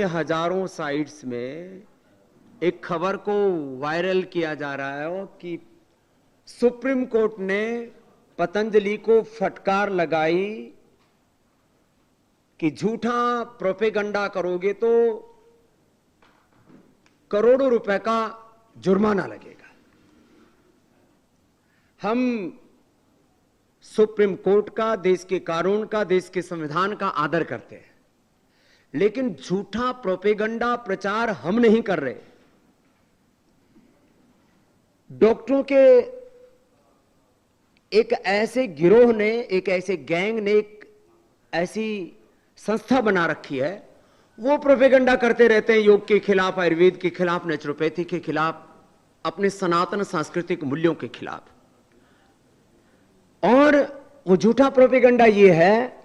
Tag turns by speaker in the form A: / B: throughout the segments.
A: हजारों साइट्स में एक खबर को वायरल किया जा रहा है कि सुप्रीम कोर्ट ने पतंजलि को फटकार लगाई कि झूठा प्रोपेगंडा करोगे तो करोड़ों रुपए का जुर्माना लगेगा। हम सुप्रीम कोर्ट का, देश के कानून का, देश के संविधान का आदर करते हैं, लेकिन झूठा प्रोपेगंडा प्रचार हम नहीं कर रहे। डॉक्टरों के एक ऐसे गिरोह ने, एक ऐसे गैंग ने, एक ऐसी संस्था बना रखी है, वो प्रोपेगंडा करते रहते हैं योग के खिलाफ, आयुर्वेद के खिलाफ, नेचुरोपैथी के खिलाफ, अपने सनातन सांस्कृतिक मूल्यों के खिलाफ। और वो झूठा प्रोपेगंडा ये है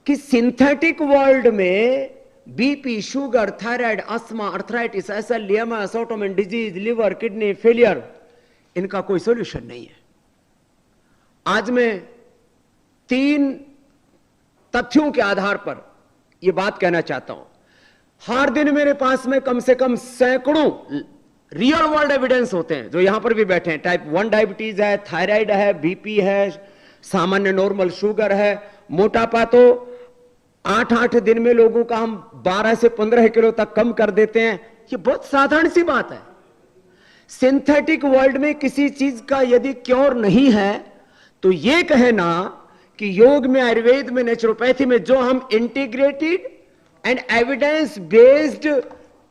A: कि सिंथेटिक वर्ल्ड में BP, sugar, thyroid, asthma, arthritis, SLE MS, autoimmune disease, liver, kidney failure, इनका कोई सॉल्यूशन नहीं है। आज मैं 3 तथ्यों के आधार पर यह बात कहना चाहता हूं। हर दिन मेरे पास में कम से कम सैकड़ों रियल वर्ल्ड एविडेंस होते हैं, जो यहां पर भी बैठे हैं। टाइप 1 डायबिटीज है, थायराइड है, बीपी है, सामान्य नॉर्मल शुगर है, मोटापा तो 8-8 दिन में लोगों का हम 12 से 15 किलो तक कम कर देते हैं। ये बहुत साधारण सी बात है। सिंथेटिक वर्ल्ड में किसी चीज का यदि क्योर नहीं है तो यह कहना कि योग में, आयुर्वेद में, नेचुरोपैथी में जो हम integrated and evidence based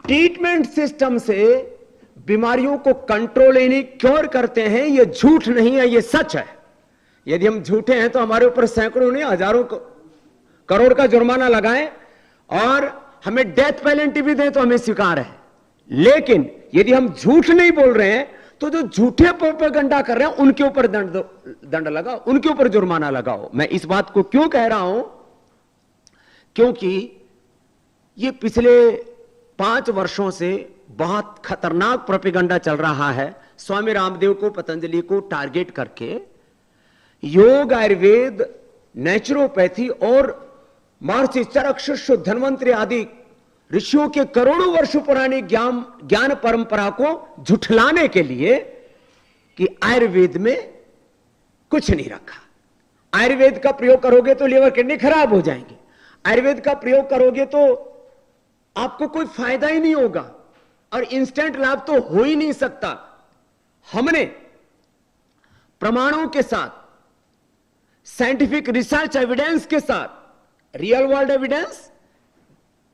A: treatment system से बीमारियों को कंट्रोल यानी क्योर करते हैं, यह झूठ नहीं है, यह सच है। यदि हम झूठे हैं तो हमारे ऊपर सैकड़ों नहीं, हजारों करोड़ का जुर्माना लगाएं और हमें डेथ पेनल्टी भी दें तो हमें स्वीकार है। लेकिन यदि हम झूठ नहीं बोल रहे हैं तो जो झूठे प्रोपेगंडा कर रहे हैं उनके ऊपर दंड लगाओ, उनके ऊपर जुर्माना लगाओ। मैं इस बात को क्यों कह रहा हूं? क्योंकि ये पिछले 5 वर्षों से बहुत खतरनाक प्रोपेगंडा चल रहा है, स्वामी रामदेव को, पतंजलि को टारगेट करके। योग, आयुर्वेद, नेचुरोपैथी और महर्षि चरक, धन्वंतरि आदि ऋषियों के करोड़ों वर्षों पुरानी ज्ञान परंपरा को झुठलाने के लिए कि आयुर्वेद में कुछ नहीं रखा। आयुर्वेद का प्रयोग करोगे तो लीवर, किडनी खराब हो जाएंगे। आयुर्वेद का प्रयोग करोगे तो आपको कोई फायदा ही नहीं होगा और इंस्टेंट लाभ तो हो ही नहीं सकता। हमने प्रमाणों के साथ, साइंटिफिक रिसर्च एविडेंस के साथ, real world evidence,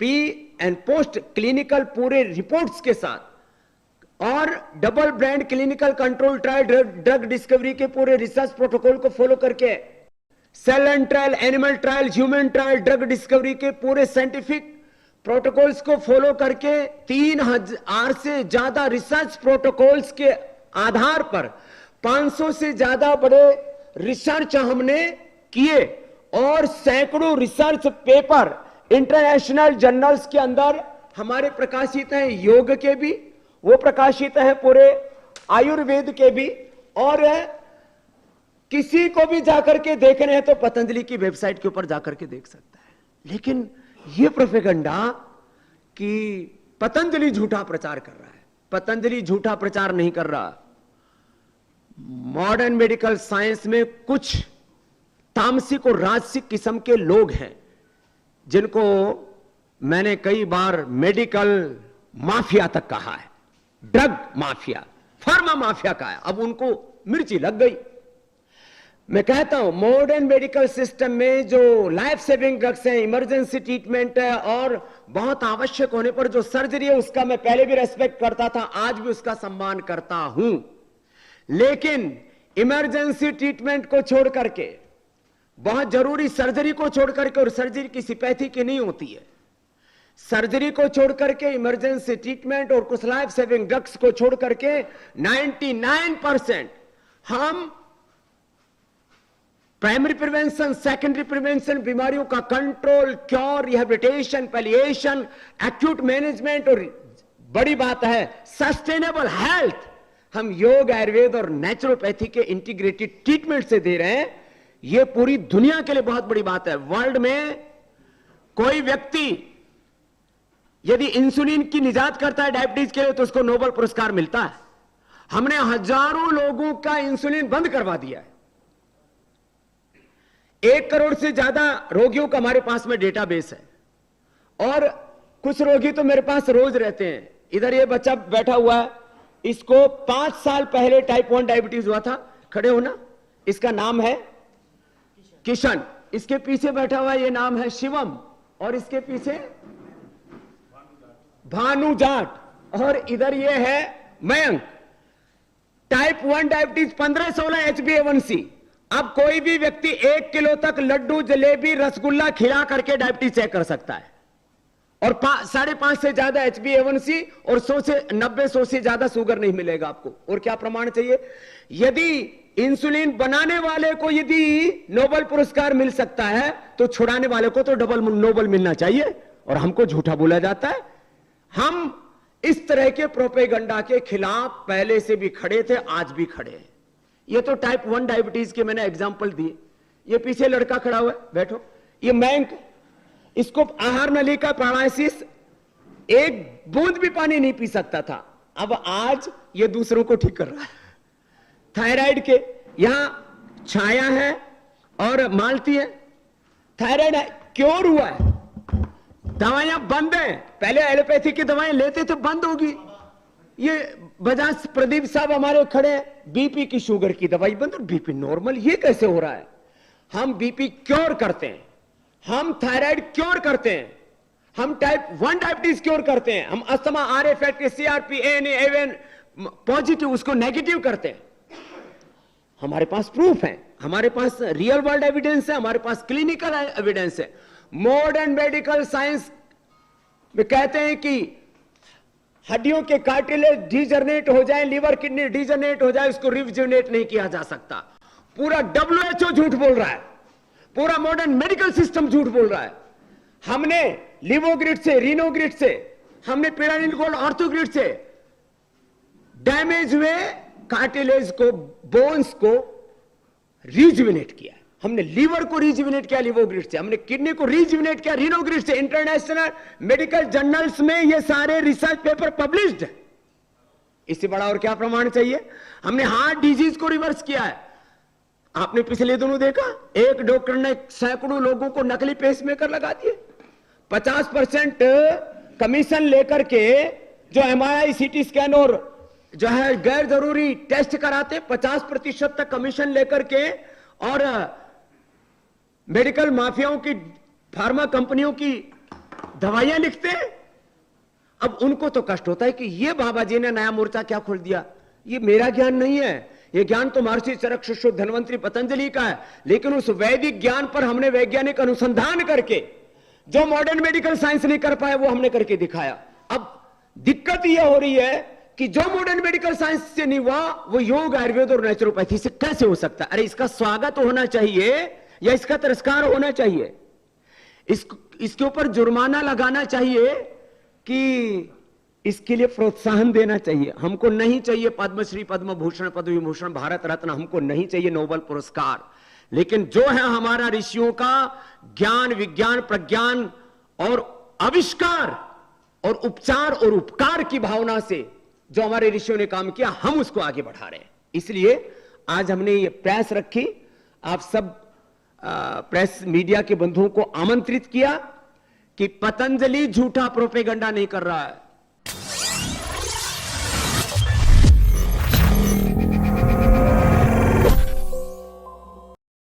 A: pre and post clinical पूरे रिपोर्ट्स के साथ और double brand clinical control trial, drug discovery के पूरे रिसर्च प्रोटोकॉल को फॉलो करके, cell and trial, animal trial, human trial, drug discovery के पूरे साइंटिफिक प्रोटोकॉल्स को फॉलो करके 3000 से ज्यादा रिसर्च प्रोटोकॉल्स के आधार पर 500 से ज्यादा बड़े रिसर्च हमने किए और सैकड़ों रिसर्च पेपर इंटरनेशनल जर्नल्स के अंदर हमारे प्रकाशित हैं। योग के भी वो प्रकाशित है, पूरे आयुर्वेद के भी। और किसी को भी जाकर के देखने हैं तो पतंजलि की वेबसाइट के ऊपर जाकर के देख सकता है। लेकिन ये प्रोपेगंडा कि पतंजलि झूठा प्रचार कर रहा है, पतंजलि झूठा प्रचार नहीं कर रहा। मॉडर्न मेडिकल साइंस में कुछ तामसिक और राजसिक किस्म के लोग हैं जिनको मैंने कई बार मेडिकल माफिया तक कहा है, ड्रग माफिया, फार्मा माफिया कहा है। अब उनको मिर्ची लग गई। मैं कहता हूं मॉडर्न मेडिकल सिस्टम में जो लाइफ सेविंग ड्रग्स हैं, इमरजेंसी ट्रीटमेंट है और बहुत आवश्यक होने पर जो सर्जरी है, उसका मैं पहले भी रेस्पेक्ट करता था, आज भी उसका सम्मान करता हूं। लेकिन इमरजेंसी ट्रीटमेंट को छोड़ करके, बहुत जरूरी सर्जरी को छोड़ करके, और सर्जरी किसी पैथी की नहीं होती है, सर्जरी को छोड़ करके, इमरजेंसी ट्रीटमेंट और कुछ लाइफ सेविंग ड्रग्स को छोड़ करके 99% हम प्राइमरी प्रिवेंशन, सेकेंडरी प्रिवेंशन, बीमारियों का control, cure, rehabilitation, palliation, acute management और बड़ी बात है सस्टेनेबल हेल्थ, हम योग, आयुर्वेद और नेचुरोपैथी के इंटीग्रेटेड ट्रीटमेंट से दे रहे हैं। यह पूरी दुनिया के लिए बहुत बड़ी बात है। वर्ल्ड में कोई व्यक्ति यदि इंसुलिन की निजात करता है डायबिटीज के लिए तो उसको नोबेल पुरस्कार मिलता है। हमने हजारों लोगों का इंसुलिन बंद करवा दिया है। 1 करोड़ से ज्यादा रोगियों का हमारे पास में डेटाबेस है, और कुछ रोगी तो मेरे पास रोज रहते हैं। इधर ये बच्चा बैठा हुआ है, इसको 5 साल पहले टाइप 1 डायबिटीज हुआ था। खड़े हो ना, इसका नाम है किशन। इसके पीछे बैठा हुआ ये नाम है शिवम, और इसके पीछे भानु जाट, और इधर ये है मयंक। Type 1 diabetes 15-16 HbA1c। अब कोई भी व्यक्ति 1 किलो तक लड्डू, जलेबी, रसगुल्ला खिला करके डायबिटीज चेक कर सकता है, और 5.5 से ज्यादा HbA1c और 100 से ज्यादा शुगर नहीं मिलेगा आपको। और क्या प्रमाण चाहिए? यदि इंसुलिन बनाने वाले को यदि नोबेल पुरस्कार मिल सकता है तो छुड़ाने वाले को तो डबल नोबेल मिलना चाहिए, और हमको झूठा बोला जाता है। हम इस तरह के प्रोपेगेंडा के खिलाफ पहले से भी खड़े थे, आज भी खड़े हैं। ये तो टाइप 1 डायबिटीज के मैंने एग्जाम्पल दिए। ये पीछे लड़का खड़ा हुआ है, बैठो, ये मयंक, इसको आहार नली का पैरालिसिस, 1 बूंद भी पानी नहीं पी सकता था, अब आज ये दूसरों को ठीक कर रहा है। थायराइड के यहां छाया है और मालती है, थायराइड है, क्योर हुआ है। दवाइयां बंद हैं, पहले एलोपैथी की दवाएं लेते थे, बंद होगी। ये बजाज प्रदीप साहब हमारे खड़े हैं, बीपी की, शुगर की दवाई बंद, और बीपी नॉर्मल। ये कैसे हो रहा है? हम बीपी क्योर करते हैं, हम थायराइड क्योर करते हैं, हम टाइप 1 डायबिटीज क्योर करते हैं, हम asthma, R factor, CRP, ANA, even positive उसको नेगेटिव करते हैं। हमारे पास प्रूफ है, हमारे पास रियल वर्ल्ड एविडेंस है, हमारे पास क्लिनिकल एविडेंस है। मॉडर्न मेडिकल साइंस में कहते हैं कि हड्डियों के कार्टिलेज डिजनरेट हो जाए, लिवर किडनी डिजनरेट हो जाए, उसको रिजुवेनेट नहीं किया जा सकता। पूरा WHO झूठ बोल रहा है, पूरा मॉडर्न मेडिकल सिस्टम झूठ बोल रहा है। हमने लिवोग्रिड से, रीनोग्रिड से, हमने पिरानिल गोल्ड ऑर्थोग्रिड से डैमेज हुए कार्टिलेज को, बोन्स को रिजुवेनेट किया। हमने लीवर को रिजुवेनेट किया लिवोग्रिड से, हमने किडनी को रिजुवेनेट किया रीनोग्रिड से। इंटरनेशनल मेडिकल जर्नल्स में ये सारे रिसर्च पेपर पब्लिश्ड है। इससे बड़ा और क्या प्रमाण चाहिए? हमने हार्ट डिजीज को रिवर्स किया है। आपने पिछले दिनों देखा, एक डॉक्टर ने सैकड़ों लोगों को नकली पेसमेकर लगा दिए। 50% कमीशन लेकर के जो MRI, CT स्कैन और जो है गैर जरूरी टेस्ट कराते, 50% तक कमीशन लेकर के, और मेडिकल माफियाओं की, फार्मा कंपनियों की दवाइयां लिखते हैं। अब उनको तो कष्ट होता है कि ये बाबा जी ने नया मोर्चा क्या खोल दिया। ये मेरा ज्ञान नहीं है, ये ज्ञान तो महर्षि चरक, शिष्य धन्वंतरी पतंजलि का है, लेकिन उस वैदिक ज्ञान पर हमने वैज्ञानिक अनुसंधान करके जो मॉडर्न मेडिकल साइंस नहीं कर पाया वो हमने करके दिखाया। अब दिक्कत यह हो रही है कि जो मॉडर्न मेडिकल साइंस से नहीं हुआ वो योग, आयुर्वेद और नेचुरोपैथी से कैसे हो सकता है? अरे इसका स्वागत होना चाहिए या इसका तिरस्कार होना चाहिए? इसके ऊपर जुर्माना लगाना चाहिए कि इसके लिए प्रोत्साहन देना चाहिए। हमको नहीं चाहिए पद्मश्री, पद्म भूषण, पद्म विभूषण, भारत रत्न, हमको नहीं चाहिए नोबेल पुरस्कार। लेकिन जो है हमारा ऋषियों का ज्ञान, विज्ञान, प्रज्ञान और आविष्कार और उपचार और उपकार की भावना से जो हमारे ऋषियों ने काम किया, हम उसको आगे बढ़ा रहे हैं। इसलिए आज हमने ये प्रेस रखी, आप सब प्रेस मीडिया के बंधुओं को आमंत्रित किया कि पतंजलि झूठा प्रोपेगेंडा नहीं कर रहा है।